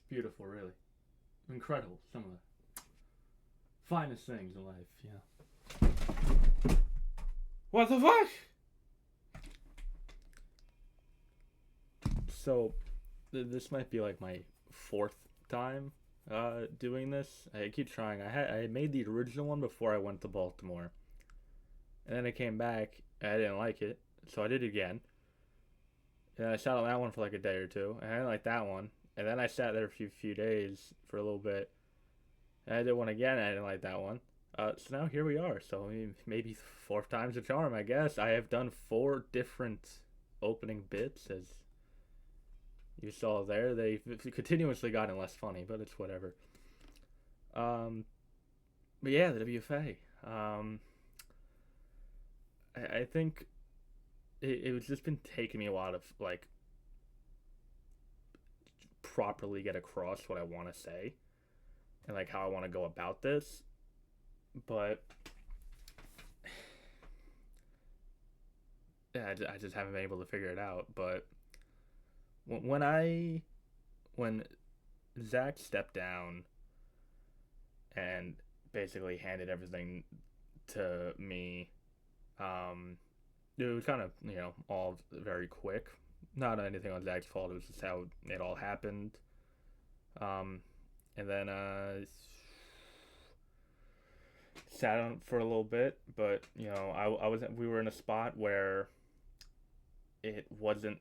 Beautiful, really. Incredible. Some of the finest things in life, yeah. What the fuck? So, this might be like my fourth time doing this. I keep trying. I made the original one before I went to Baltimore, and then I came back. And I didn't like it, so I did it again. And then I sat on that one for like a day or two, and I didn't like that one. And then I sat there for a few days for a little bit, and I did one again. And I didn't like that one. So now here we are. So I mean, maybe fourth time's a charm, I guess. I have done four different opening bits, as you saw there. They've continuously gotten less funny, but it's whatever. Um, but yeah, the WFA. I think it was just been taking me a while to like properly get across what I want to say and like how I want to go about this. But yeah, I just haven't been able to figure it out. But when I when Zach stepped down and basically handed everything to me, um, it was kind of all very quick. Not anything on Zach's fault. It was just how it all happened. Um, and then sat on it for a little bit, but I was we were in a spot where it wasn't.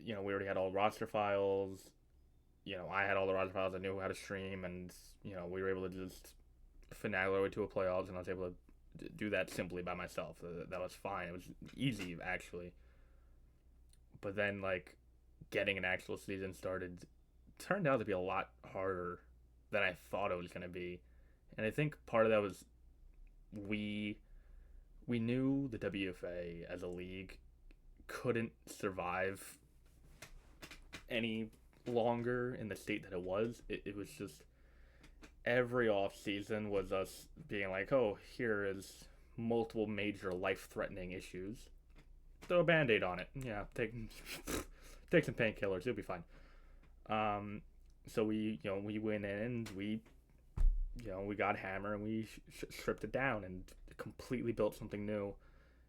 We already had all the roster files. I had all the roster files. I knew how to stream, and we were able to just finagle our way to a playoffs, and I was able to do that simply by myself. That was fine. It was easy actually. But then like getting an actual season started turned out to be a lot harder than I thought it was going to be. And I think part of that was we we knew the WFA as a league couldn't survive any longer in the state that it was. It was just every off season was us being like, oh, here is multiple major life threatening issues. Throw a band aid on it. Yeah, take some painkillers. It'll be fine. Um, so we went in and we got Hammer and we stripped it down and completely built something new.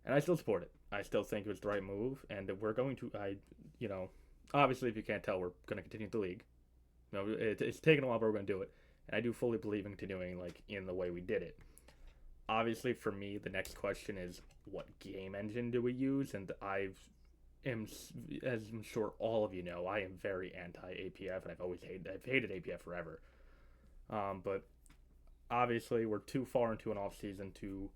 And I still support it. I still think it was the right move, and we're going to. You know, obviously, if you can't tell, we're going to continue the league. It's taken a while, but we're going to do it. And I do fully believe in continuing like in the way we did it. Obviously, for me, the next question is what game engine do we use? And am, as I'm sure all of you know, I am very anti APF, and I've hated APF forever. But obviously, we're too far into an off season to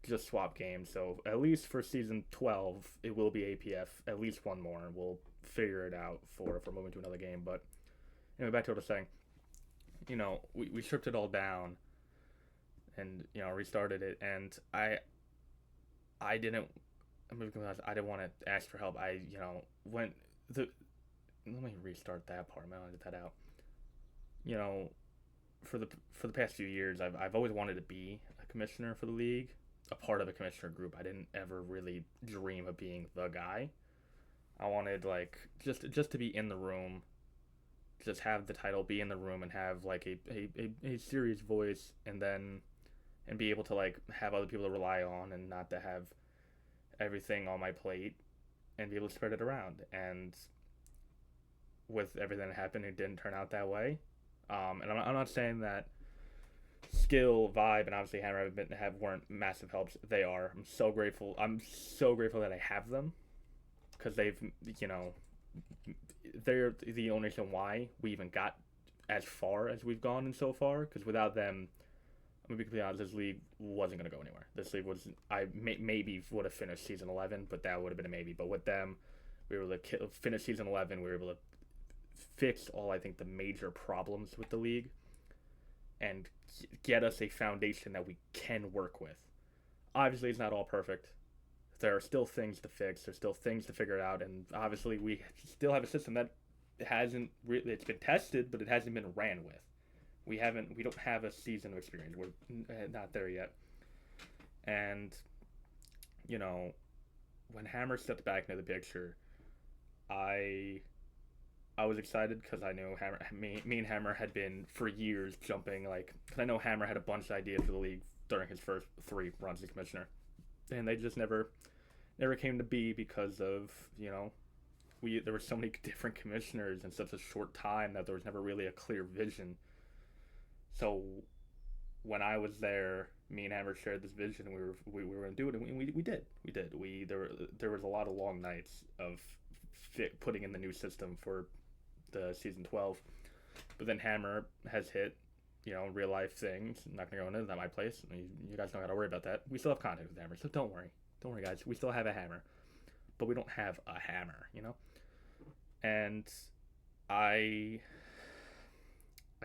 just swap games. So at least for season 12, it will be APF. At least one more, and we'll figure it out for if we're moving to another game. But anyway, back to what I was saying. We stripped it all down and restarted it, and I didn't. I'm moving honest, I didn't want to ask for help. I went the. Let me restart that part. I edit that out. You know, for the past few years, I've always wanted to be a commissioner for the league, a part of a commissioner group. I didn't ever really dream of being the guy. I wanted like just to be in the room, just have the title, be in the room, and have like a serious voice, and be able to like have other people to rely on, and not to have everything on my plate, and be able to spread it around. And with everything that happened, it didn't turn out that way. And I'm not saying that skill, vibe, and obviously Hammer weren't massive helps. They are. I'm so grateful. I'm so grateful that I have them, because they've you know they're the only reason why we even got as far as we've gone in so far. Because without them, I'm gonna be completely honest, this league wasn't gonna go anywhere. This league was maybe would have finished season 11, but that would have been a maybe. But with them, we were able to finish season 11. We were able to fix all I think the major problems with the league and get us a foundation that we can work with. Obviously, it's not all perfect. There are still things to fix. There's still things to figure out, and obviously, we still have a system that hasn't really. It's been tested, but it hasn't been ran with. We haven't. We don't have a season of experience. We're not there yet. And you know, when Hammer stepped back into the picture, I I was excited because I knew me and Hammer had been for years jumping like. Because I know Hammer had a bunch of ideas for the league during his first 3 runs as commissioner, and they just never came to be because of we there were so many different commissioners in such a short time that there was never really a clear vision. So when I was there, me and Hammer shared this vision. We were going to do it, and we did. There was a lot of long nights of putting in the new system for the season 12. But then Hammer has hit, real life things. I'm not gonna go into that my place. You guys don't gotta worry about that. We still have contact with Hammer, so don't worry, guys. We still have a hammer, but we don't have a hammer. And I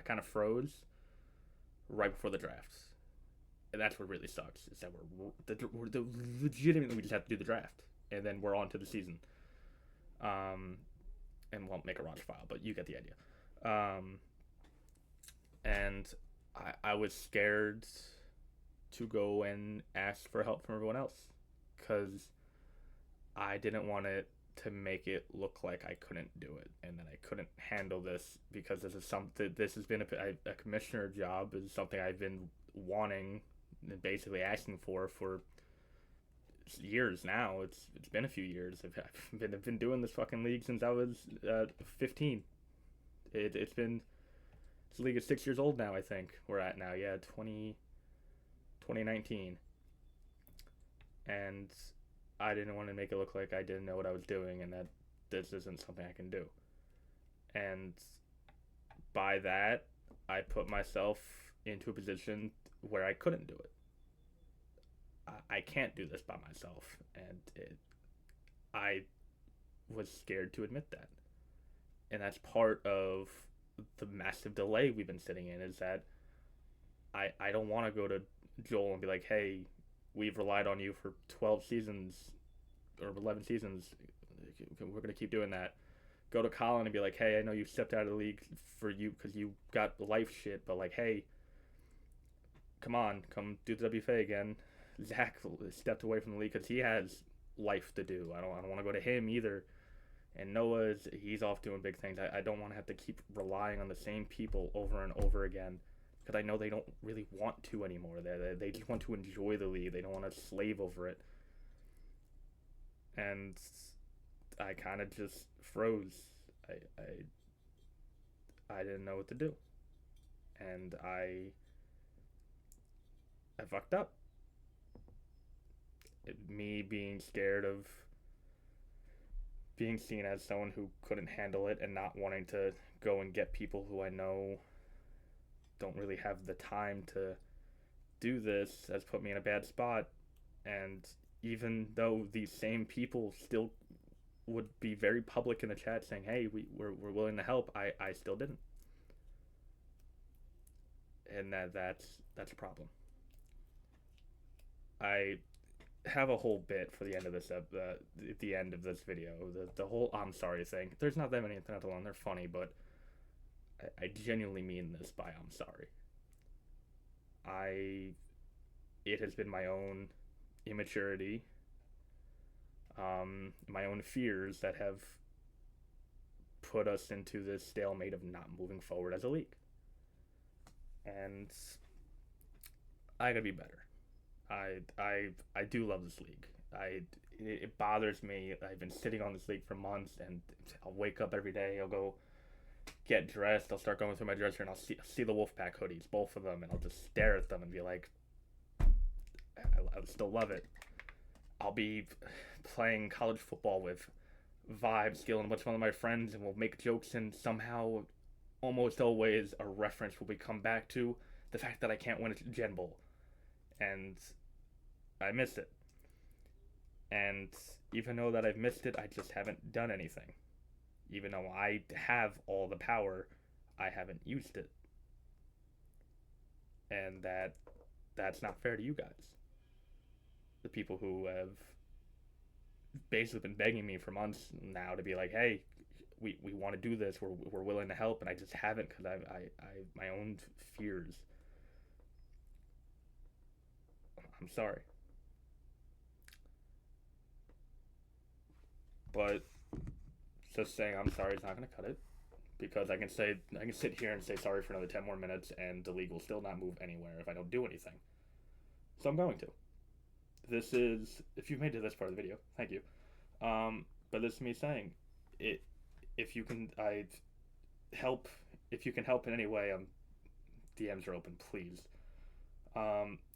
kind of froze right before the draft, and that's what really sucks. Is that we're legitimately we just have to do the draft, and then we're on to the season. And won't make a roster file, but you get the idea. And I was scared to go and ask for help from everyone else because I didn't want it to make it look like I couldn't do it and that I couldn't handle this because this is something. This has been a commissioner job is something I've been wanting and basically asking for years now. It's been a few years. I've been doing this fucking league since I was 15. It's been this league is 6 years old now. I think we're at now. Yeah, 2019. And I didn't want to make it look like I didn't know what I was doing and that this isn't something I can do. And by that, I put myself into a position where I couldn't do it. I can't do this by myself, and I was scared to admit that, and that's part of the massive delay we've been sitting in. Is that I don't want to go to Joel and be like, hey, we've relied on you for 12 seasons or 11 seasons. We're gonna keep doing that. Go to Colin and be like, hey, I know you stepped out of the league for you because you got life shit, but like, hey, come do the WFA again. Zach stepped away from the league because he has life to do. I don't want to go to him either. And he's off doing big things. I don't want to have to keep relying on the same people over and over again because I know they don't really want to anymore. They just want to enjoy the league. They don't want to slave over it. And I kind of just froze. I didn't know what to do, and I fucked up. Me being scared of being seen as someone who couldn't handle it and not wanting to go and get people who I know don't really have the time to do this has put me in a bad spot. And even though these same people still would be very public in the chat saying, hey, we're willing to help, I still didn't. And that's a problem. I have a whole bit for the end of this at the end of this video. The whole I'm sorry thing. There's not that many internet alone. They're funny, but I genuinely mean this by I'm sorry. It has been my own immaturity, my own fears that have put us into this stalemate of not moving forward as a league. And I gotta be better. I do love this league. It bothers me. I've been sitting on this league for months, and I'll wake up every day. I'll go get dressed. I'll start going through my dresser, and I'll see the Wolfpack hoodies, both of them, and I'll just stare at them and be like, I still love it. I'll be playing college football with Vibe, Skill, and a bunch of my friends, and we'll make jokes, and somehow, almost always, a reference will be come back to the fact that I can't win a Gen Bowl. And I missed it. And even though that I've missed it, I just haven't done anything. Even though I have all the power, I haven't used it. And that's not fair to you guys. The people who have basically been begging me for months now to be like, hey, we want to do this. We're willing to help, and I just haven't because I my own fears. I'm sorry. But just saying I'm sorry is not going to cut it. because I can sit here and say sorry for another 10 more minutes, and the league will still not move anywhere if I don't do anything. So I'm going to. This is, if you've made it to this part of the video, thank you. But this is me saying, it. If you can, help. If you can help in any way, DMs are open, please.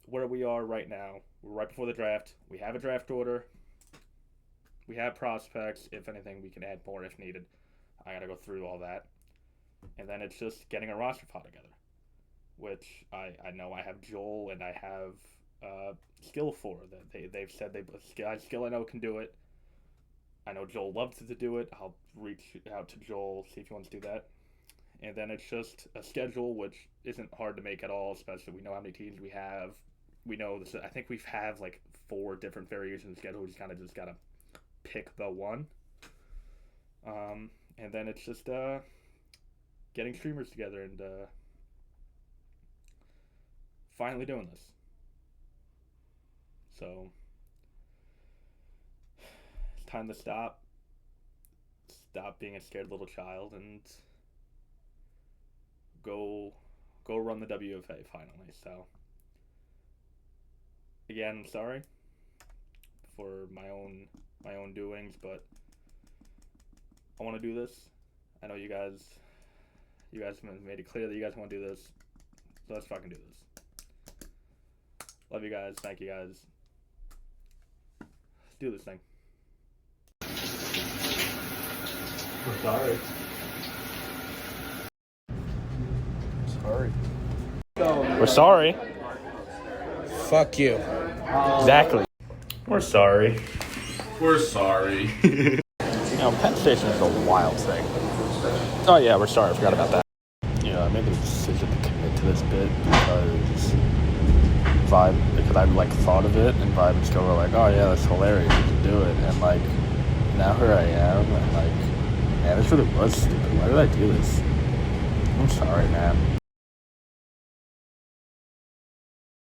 Where we are right now, we're right before the draft. We have a draft order. We have prospects. If anything, we can add more if needed. I gotta go through all that. And then it's just getting a roster file together, which I know I have Joel and I have skill for. That they've said skill I know can do it. I know Joel loves to do it. I'll reach out to Joel, see if he wants to do that. And then it's just a schedule, which isn't hard to make at all, especially we know how many teams we have. We know this. I think we have like 4 different variations of schedule. We just gotta pick the one. And then it's just getting streamers together and finally doing this. So it's time to stop being a scared little child and go run the WFA finally. So again, I'm sorry for my own doings, but I want to do this. I know you guys have made it clear that you guys want to do this, so let's fucking do this. Love you guys. Thank you guys. Let's do this thing. We're sorry. We're sorry. Fuck you. Exactly. We're sorry. We're sorry. Penn Station is a wild thing. Oh yeah, we're sorry. I forgot about that. I made the decision to commit to this bit because I thought of it, and Vibe and Skill were like, oh yeah, that's hilarious, you can do it, and now here I am, and man, this really was stupid. Why did I do this? I'm sorry, man.